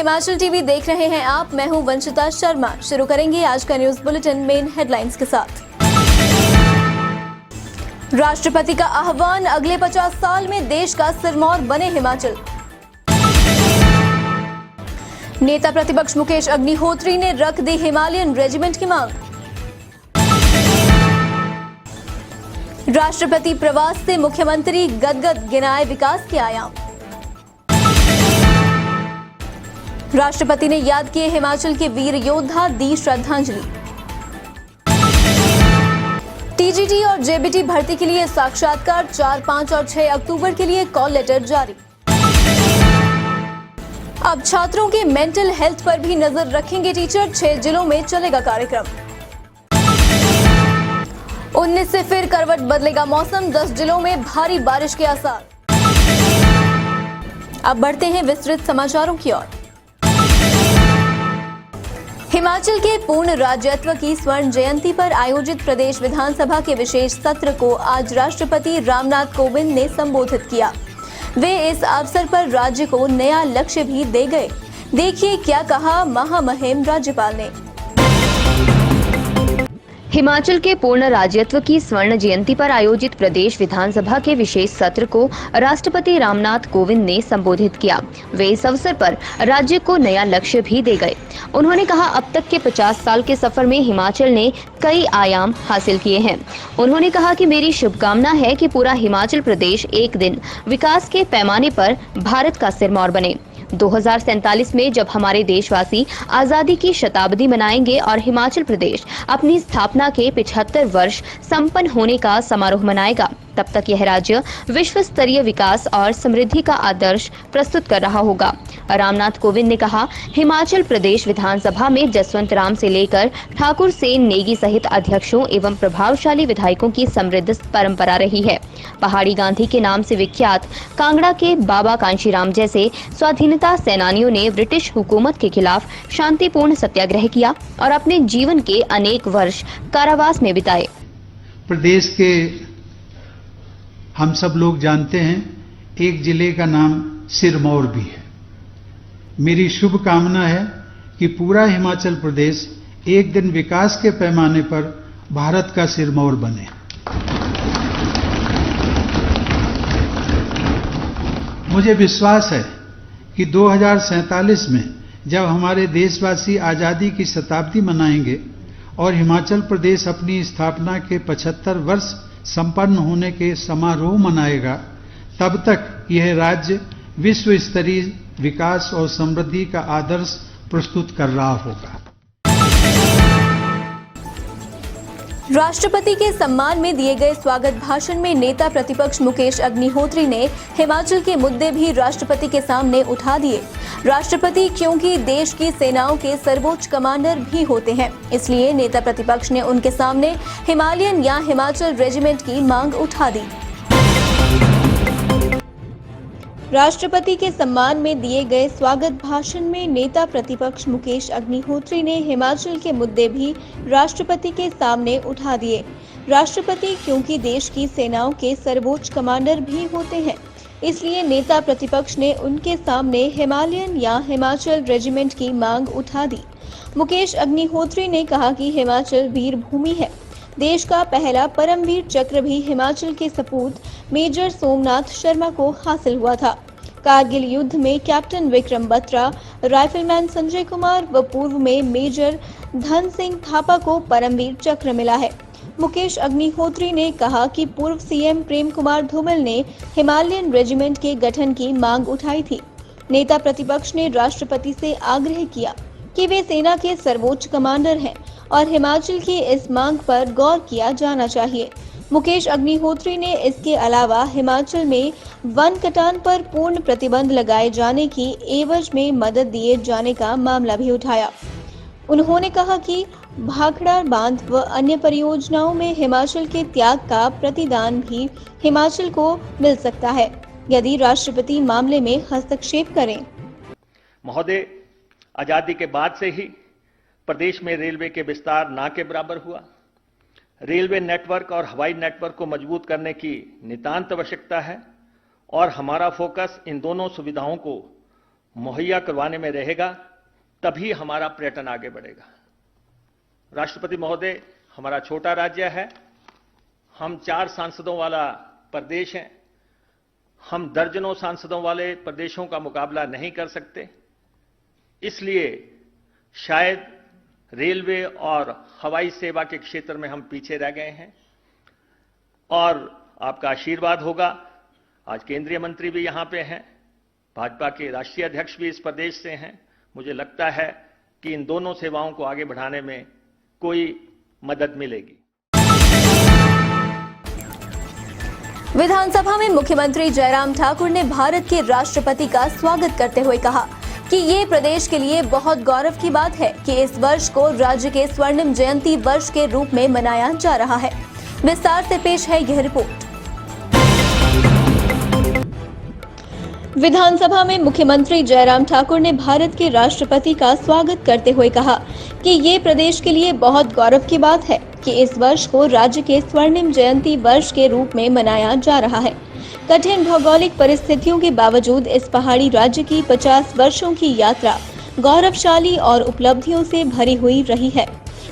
Himachal TV देख रहे हैं आप। मैं हूं वंशिता शर्मा। शुरू करेंगे आज का न्यूज बुलेटिन मेन हेडलाइंस के साथ। राष्ट्रपति का आह्वान, अगले 50 साल में देश का सिरमौर बने हिमाचल। नेता प्रतिपक्ष मुकेश अग्निहोत्री ने रख दी हिमालयन रेजिमेंट की मांग। राष्ट्रपति प्रवास से मुख्यमंत्री गदगद, गिनाए विकास के आयाम। राष्ट्रपति ने याद किए हिमाचल के वीर योद्धा, दी श्रद्धांजलि। टीजीटी और जेबीटी भर्ती के लिए साक्षात्कार 4, 5 और 6 अक्टूबर के लिए कॉल लेटर जारी। अब छात्रों के मेंटल हेल्थ पर भी नजर रखेंगे टीचर। 6 जिलों में चलेगा कार्यक्रम। 19 से फिर करवट बदलेगा मौसम, 10 जिलों में भारी बारिश के आसार। अब बढ़ते हैं विस्तृत समाचारों की ओर। हिमाचल के पूर्ण राज्यत्व की स्वर्ण जयंती पर आयोजित प्रदेश विधानसभा के विशेष सत्र को आज राष्ट्रपति रामनाथ कोविंद ने संबोधित किया। वे इस अवसर पर राज्य को नया लक्ष्य भी दे गए। देखिए क्या कहा महामहिम राज्यपाल ने। हिमाचल के पूर्ण राज्यत्व की स्वर्ण जयंती पर आयोजित प्रदेश विधानसभा के विशेष सत्र को राष्ट्रपति रामनाथ कोविंद ने संबोधित किया। वे इस अवसर पर राज्य को नया लक्ष्य भी दे गए। उन्होंने कहा, अब तक के 50 साल के सफर में हिमाचल ने कई आयाम हासिल किए हैं। उन्होंने कहा कि मेरी शुभकामना है कि पूरा हिमाचल प्रदेश एक दिन विकास के पैमाने पर भारत का सिरमौर बने। 2047 में जब हमारे देशवासी आजादी की शताब्दी मनाएंगे और हिमाचल प्रदेश अपनी स्थापना के 75 वर्ष संपन्न होने का समारोह मनाएगा, तब तक यह राज्य विश्व स्तरीय विकास और समृद्धि का आदर्श प्रस्तुत कर रहा होगा। रामनाथ कोविंद ने कहा, हिमाचल प्रदेश विधानसभा में जसवंत राम से लेकर ठाकुर सेन नेगी सहित अध्यक्षों एवं प्रभावशाली विधायकों की समृद्ध परंपरा रही है। पहाड़ी गांधी के नाम से विख्यात कांगड़ा के बाबा कांशीराम जैसे स्वाधीनता सेनानियों ने ब्रिटिश हुकूमत के खिलाफ शांतिपूर्ण सत्याग्रह किया और अपने जीवन के अनेक वर्ष कारावास में बिताए। प्रदेश के हम सब लोग जानते हैं, एक जिले का नाम सिरमौर भी है। मेरी शुभकामना है कि पूरा हिमाचल प्रदेश एक दिन विकास के पैमाने पर भारत का सिरमौर बने। मुझे विश्वास है कि 2047 में जब हमारे देशवासी आजादी की शताब्दी मनाएंगे और हिमाचल प्रदेश अपनी स्थापना के 75 वर्ष संपन्न होने के समारोह मनाएगा, तब तक यह राज्य विश्व स्तरीय विकास और समृद्धि का आदर्श प्रस्तुत कर रहा होगा। राष्ट्रपति के सम्मान में दिए गए स्वागत भाषण में नेता प्रतिपक्ष मुकेश अग्निहोत्री ने हिमाचल के मुद्दे भी राष्ट्रपति के सामने उठा दिए। राष्ट्रपति क्योंकि देश की सेनाओं के सर्वोच्च कमांडर भी होते हैं, इसलिए नेता प्रतिपक्ष ने उनके सामने हिमालयन या हिमाचल रेजिमेंट की मांग उठा दी। राष्ट्रपति के सम्मान में दिए गए स्वागत भाषण में नेता प्रतिपक्ष मुकेश अग्निहोत्री ने हिमाचल के मुद्दे भी राष्ट्रपति के सामने उठा दिए। राष्ट्रपति क्योंकि देश की सेनाओं के सर्वोच्च कमांडर भी होते हैं, इसलिए नेता प्रतिपक्ष ने उनके सामने हिमालयन या हिमाचल रेजिमेंट की मांग उठा दी। मुकेश अग्निहोत्री ने कहा कि हिमाचल वीर भूमि है। देश का पहला परमवीर चक्र भी हिमाचल के सपूत मेजर सोमनाथ शर्मा को हासिल हुआ था। कारगिल युद्ध में कैप्टन विक्रम बत्रा, राइफलमैन संजय कुमार व पूर्व में मेजर धन सिंह थापा को परमवीर चक्र मिला है। मुकेश अग्निहोत्री ने कहा कि पूर्व सीएम प्रेम कुमार धूमल ने हिमालयन रेजिमेंट के गठन की मांग उठाई थी। नेता प्रतिपक्ष ने राष्ट्रपति से आग्रह किया कि वे सेना के सर्वोच्च कमांडर हैं और हिमाचल की इस मांग पर गौर किया जाना चाहिए। मुकेश अग्निहोत्री ने इसके अलावा हिमाचल में वन कटान पर पूर्ण प्रतिबंध लगाए जाने की एवज में मदद दिए जाने का मामला भी उठाया। उन्होंने कहा कि भाखड़ा बांध व अन्य परियोजनाओं में हिमाचल के त्याग का प्रतिदान भी हिमाचल को मिल सकता है यदि राष्ट्रपति मामले में हस्तक्षेप करें। महोदय, आजादी के बाद से ही प्रदेश में रेलवे के विस्तार ना के बराबर हुआ। रेलवे नेटवर्क और हवाई नेटवर्क को मजबूत करने की नितांत आवश्यकता है और हमारा फोकस इन दोनों सुविधाओं को मुहैया करवाने में रहेगा, तभी हमारा पर्यटन आगे बढ़ेगा। राष्ट्रपति महोदय, हमारा छोटा राज्य है, हम 4 सांसदों वाला प्रदेश हैं, हम दर्जनों सांसदों वाले प्रदेशों का मुकाबला नहीं कर सकते। इसलिए शायद रेलवे और हवाई सेवा के क्षेत्र में हम पीछे रह गए हैं और आपका आशीर्वाद होगा। आज केंद्रीय मंत्री भी यहां पे हैं, भाजपा के राष्ट्रीय अध्यक्ष भी इस प्रदेश से हैं। मुझे लगता है कि इन दोनों सेवाओं को आगे बढ़ाने में कोई मदद मिलेगी। विधानसभा में मुख्यमंत्री जयराम ठाकुर ने भारत के राष्ट्रपति का स्वागत करते हुए कहा कि ये प्रदेश के लिए बहुत गौरव की बात है कि इस वर्ष को राज्य के स्वर्णिम जयंती वर्ष के रूप में मनाया जा रहा है। विस्तार से पेश है यह रिपोर्ट। विधानसभा में मुख्यमंत्री जयराम ठाकुर ने भारत के राष्ट्रपति का स्वागत करते हुए कहा कि ये प्रदेश के लिए बहुत गौरव की बात है कि इस वर्ष को राज्य के स्वर्णिम जयंती वर्ष के रूप में मनाया जा रहा है। कठिन भौगोलिक परिस्थितियों के बावजूद इस पहाड़ी राज्य की 50 वर्षों की यात्रा गौरवशाली और उपलब्धियों से भरी हुई रही है।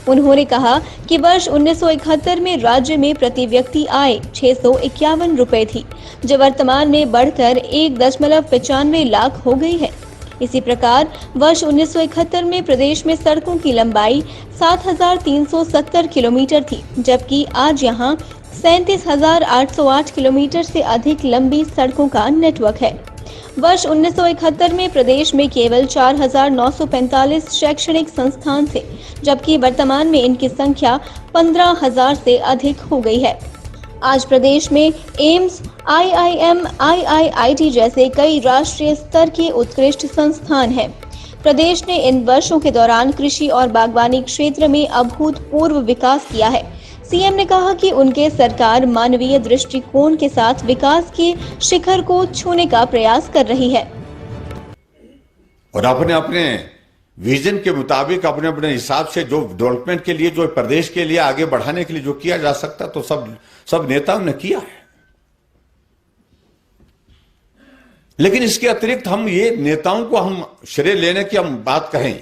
उन्होंने कहा कि वर्ष 1971 में राज्य में प्रति व्यक्ति आय 651 रुपए थी, जो वर्तमान में बढ़कर 1.95 लाख हो गई है। इसी प्रकार वर्ष 1971 में प्रदेश में सड़कों की लंबाई 7,370 किलोमीटर थी, जबकि आज यहां 37,808 किलोमीटर से अधिक लंबी सड़कों का नेटवर्क है। वर्ष 1971 में प्रदेश में केवल 4,945 शैक्षणिक संस्थान थे, जबकि वर्तमान में इनकी संख्या 15,000 से अधिक हो गई है। आज प्रदेश में एम्स, IIM, IIIT जैसे कई राष्ट्रीय स्तर के उत्कृष्ट संस्थान हैं। प्रदेश ने इन वर्षों के दौरान कृषि और बागवानी क्षेत्र में अभूतपूर्व विकास किया है। सीएम ने कहा कि उनके सरकार मानवीय दृष्टिकोण के साथ विकास के शिखर को छूने का प्रयास कर रही है और अपने अपने विजन के मुताबिक अपने अपने हिसाब से जो डेवलपमेंट के लिए, जो प्रदेश के लिए आगे बढ़ाने के लिए जो किया जा सकता, तो सब नेताओं ने किया है। लेकिन इसके अतिरिक्त हम ये नेताओं को हम श्रेय लेने की हम बात कहें,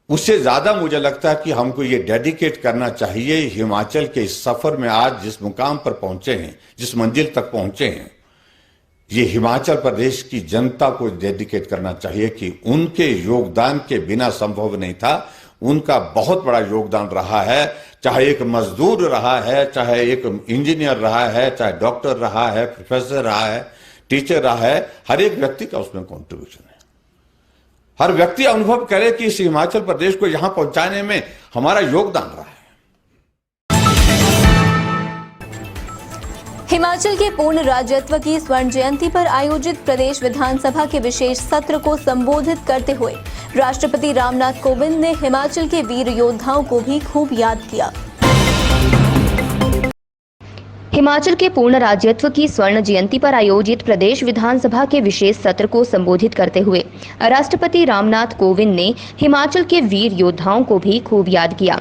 उससे ज्यादा मुझे लगता है कि हमको ये डेडिकेट करना चाहिए हिमाचल के इस सफर में आज जिस मुकाम पर पहुंचे हैं, जिस मंजिल तक पहुंचे हैं, ये हिमाचल प्रदेश की जनता को डेडिकेट करना चाहिए कि उनके योगदान के बिना संभव नहीं था। उनका बहुत बड़ा योगदान रहा है, चाहे एक मजदूर रहा है, चाहे एक इंजीनियर रहा है, चाहे डॉक्टर रहा है, प्रोफेसर रहा है, टीचर रहा है, हर एक व्यक्ति का उसमें कॉन्ट्रीब्यूशन है। हर व्यक्ति अनुभव करे कि इस हिमाचल प्रदेश को यहां पहुंचाने में हमारा योगदान रहा है। हिमाचल के पूर्ण राज्यत्व की स्वर्ण जयंती पर आयोजित प्रदेश विधानसभा के विशेष सत्र को संबोधित करते हुए राष्ट्रपति रामनाथ कोविंद ने हिमाचल के वीर योद्धाओं को भी खूब याद किया। हिमाचल के पूर्ण राज्यत्व की स्वर्ण जयंती पर आयोजित प्रदेश विधानसभा के विशेष सत्र को संबोधित करते हुए राष्ट्रपति रामनाथ कोविंद ने हिमाचल के वीर योद्धाओं को भी खूब याद किया।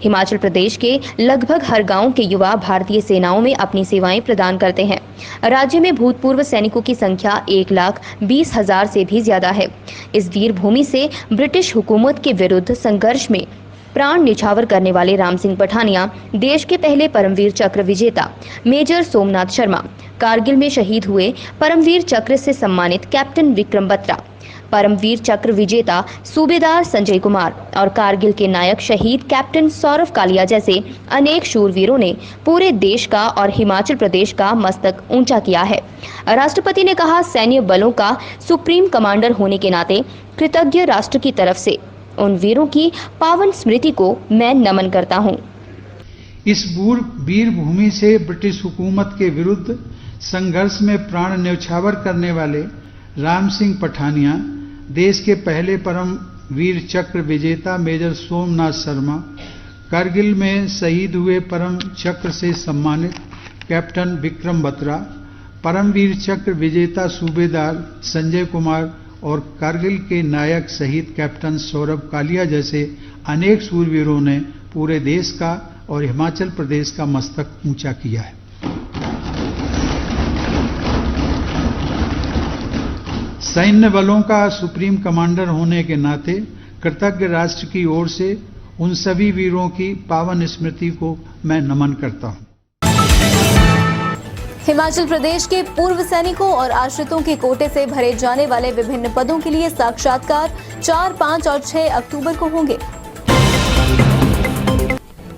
हिमाचल प्रदेश के लगभग हर गांव के युवा भारतीय सेनाओं में अपनी सेवाएं प्रदान करते हैं। राज्य में भूतपूर्व सैनिकों की संख्या 1,20,000 से भी ज्यादा है। इस वीर भूमि से ब्रिटिश हुकूमत के विरुद्ध संघर्ष में प्राण न्यौछावर करने वाले राम सिंह पठानिया, देश के पहले परमवीर चक्र विजेता मेजर सोमनाथ शर्मा, कारगिल में शहीद हुए परमवीर चक्र से सम्मानित कैप्टन विक्रम बत्रा, परमवीर चक्र विजेता सूबेदार संजय कुमार और कारगिल के नायक शहीद कैप्टन सौरभ कालिया जैसे अनेक शूरवीरों ने पूरे देश का और हिमाचल प्रदेश का मस्तक ऊंचा किया है। राष्ट्रपति ने कहा, सैन्य बलों का सुप्रीम कमांडर होने के नाते कृतज्ञ राष्ट्र की तरफ से उन वीरों की पावन स्मृति को मैं नमन करता हूं। इस वीर भूमि से ब्रिटिश हुकूमत के विरुद्ध संघर्ष में प्राण न्यौछावर करने वाले राम सिंह पठानिया, देश के पहले परम वीर चक्र विजेता मेजर सोमनाथ शर्मा, कारगिल में शहीद हुए परम चक्र से सम्मानित कैप्टन विक्रम बत्रा, परमवीर चक्र विजेता सूबेदार संजय कुमार और कारगिल के नायक शहीद कैप्टन सौरभ कालिया जैसे अनेक शूरवीरों ने पूरे देश का और हिमाचल प्रदेश का मस्तक ऊंचा किया है। सैन्य बलों का सुप्रीम कमांडर होने के नाते कृतज्ञ राष्ट्र की ओर से उन सभी वीरों की पावन स्मृति को मैं नमन करता हूं। हिमाचल प्रदेश के पूर्व सैनिकों और आश्रितों के कोटे से भरे जाने वाले विभिन्न पदों के लिए साक्षात्कार 4, 5 और 6 अक्टूबर को होंगे।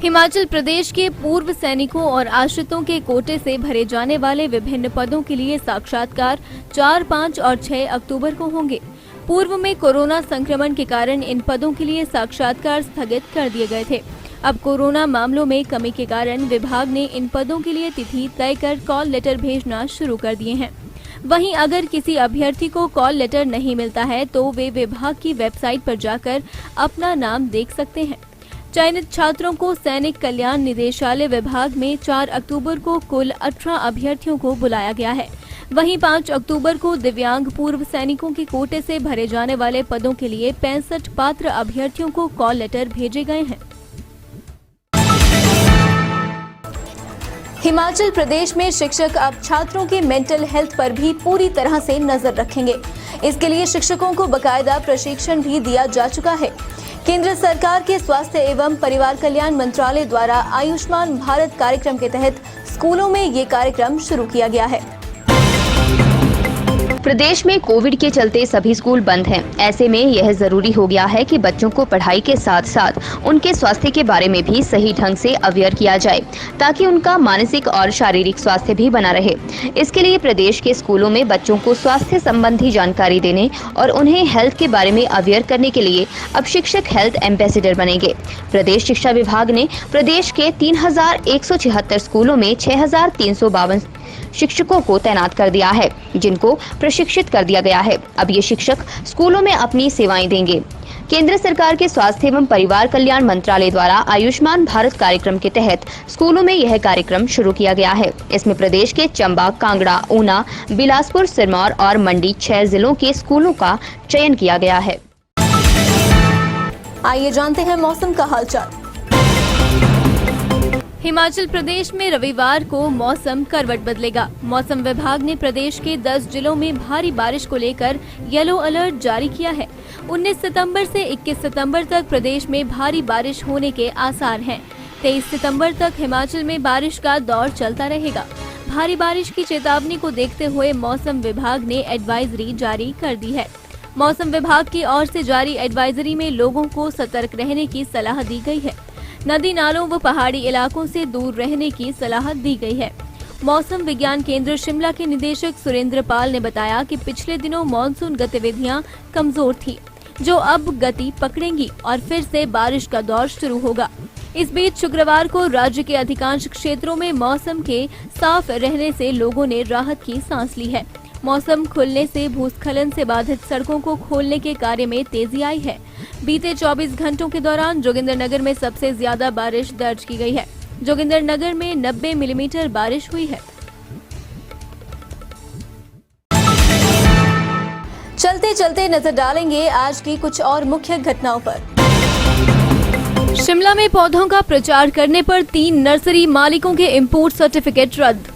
हिमाचल प्रदेश के पूर्व सैनिकों और आश्रितों के कोटे से भरे जाने वाले विभिन्न पदों के लिए साक्षात्कार 4, 5 और 6 अक्टूबर को होंगे। पूर्व में कोरोना संक्रमण के कारण इन पदों के लिए साक्षात्कार स्थगित कर दिए गए थे। अब कोरोना मामलों में कमी के कारण विभाग ने इन पदों के लिए तिथि तय कर कॉल लेटर भेजना शुरू कर दिए हैं। वहीं अगर किसी अभ्यर्थी को कॉल लेटर नहीं मिलता है तो वे विभाग की वेबसाइट पर जाकर अपना नाम देख सकते हैं। चयनित छात्रों को सैनिक कल्याण निदेशालय विभाग में 4 अक्टूबर को कुल 18 अभ्यर्थियों को बुलाया गया है। वहीं 5 अक्टूबर को दिव्यांग पूर्व सैनिकों के कोटे से भरे जाने वाले पदों के लिए 65 पात्र अभ्यर्थियों को कॉल लेटर भेजे गए हैं। हिमाचल प्रदेश में शिक्षक अब छात्रों के मेंटल हेल्थ पर भी पूरी तरह से नजर रखेंगे। इसके लिए शिक्षकों को बकायदा प्रशिक्षण भी दिया जा चुका है। केंद्र सरकार के स्वास्थ्य एवं परिवार कल्याण मंत्रालय द्वारा आयुष्मान भारत कार्यक्रम के तहत स्कूलों में ये कार्यक्रम शुरू किया गया है। प्रदेश में कोविड के चलते सभी स्कूल बंद हैं। ऐसे में यह जरूरी हो गया है कि बच्चों को पढ़ाई के साथ साथ उनके स्वास्थ्य के बारे में भी सही ढंग से अवेयर किया जाए, ताकि उनका मानसिक और शारीरिक स्वास्थ्य भी बना रहे। इसके लिए प्रदेश के स्कूलों में बच्चों को स्वास्थ्य संबंधी जानकारी देने और उन्हें हेल्थ के बारे में अवेयर करने के लिए अब शिक्षक हेल्थ एम्बेसडर बनेंगे। प्रदेश शिक्षा विभाग ने प्रदेश के 3176 स्कूलों में 6352 शिक्षकों को तैनात कर दिया है, जिनको प्रशिक्षित कर दिया गया है। अब ये शिक्षक स्कूलों में अपनी सेवाएं देंगे। केंद्र सरकार के स्वास्थ्य एवं परिवार कल्याण मंत्रालय द्वारा आयुष्मान भारत कार्यक्रम के तहत स्कूलों में यह कार्यक्रम शुरू किया गया है। इसमें प्रदेश के चंबा, कांगड़ा, ऊना, बिलासपुर, सिरमौर और मंडी 6 जिलों के स्कूलों का चयन किया गया है। आइए जानते हैं मौसम का हालचाल। हिमाचल प्रदेश में रविवार को मौसम करवट बदलेगा। मौसम विभाग ने प्रदेश के 10 जिलों में भारी बारिश को लेकर येलो अलर्ट जारी किया है। 19 सितंबर से 21 सितंबर तक प्रदेश में भारी बारिश होने के आसार हैं। 23 सितंबर तक हिमाचल में बारिश का दौर चलता रहेगा। भारी बारिश की चेतावनी को देखते हुए मौसम विभाग ने एडवाइजरी जारी कर दी है। मौसम विभाग की ओर से जारी एडवाइजरी में लोगों को सतर्क रहने की सलाह दी गई है। नदी नालों व पहाड़ी इलाकों से दूर रहने की सलाह दी गई है। मौसम विज्ञान केंद्र शिमला के निदेशक सुरेंद्र पाल ने बताया कि पिछले दिनों मानसून गतिविधियां कमजोर थी, जो अब गति पकड़ेंगी और फिर से बारिश का दौर शुरू होगा। इस बीच शुक्रवार को राज्य के अधिकांश क्षेत्रों में मौसम के साफ रहने से लोगों ने राहत की सांस ली है। मौसम खुलने से भूस्खलन से बाधित सड़कों को खोलने के कार्य में तेजी आई है। बीते 24 घंटों के दौरान जोगिंद्रनगर में सबसे ज्यादा बारिश दर्ज की गई है। जोगिंद्रनगर में 90 मिलीमीटर बारिश हुई है। चलते चलते नजर डालेंगे आज की कुछ और मुख्य घटनाओं पर। शिमला में पौधों का प्रचार करने पर 3 नर्सरी मालिकों के इंपोर्ट सर्टिफिकेट रद्द।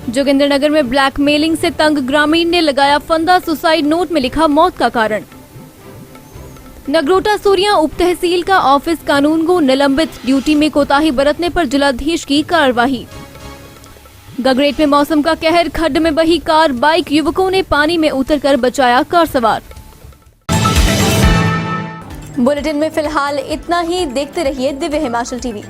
जोगिंद्रनगर में ब्लैकमेलिंग से तंग ग्रामीण ने लगाया फंदा, सुसाइड नोट में लिखा मौत का कारण। नगरोटा सूरिया उप तहसील का ऑफिस कानूनगो निलंबित, ड्यूटी में कोताही बरतने पर जिलाधीश की कार्रवाई। गगरेट में मौसम का कहर, खड्ड में बही कार, बाइक, युवकों ने पानी में उतरकर बचाया कार सवार। बुलेटिन में फिलहाल इतना ही। देखते रहिए दिव्य हिमाचल टीवी।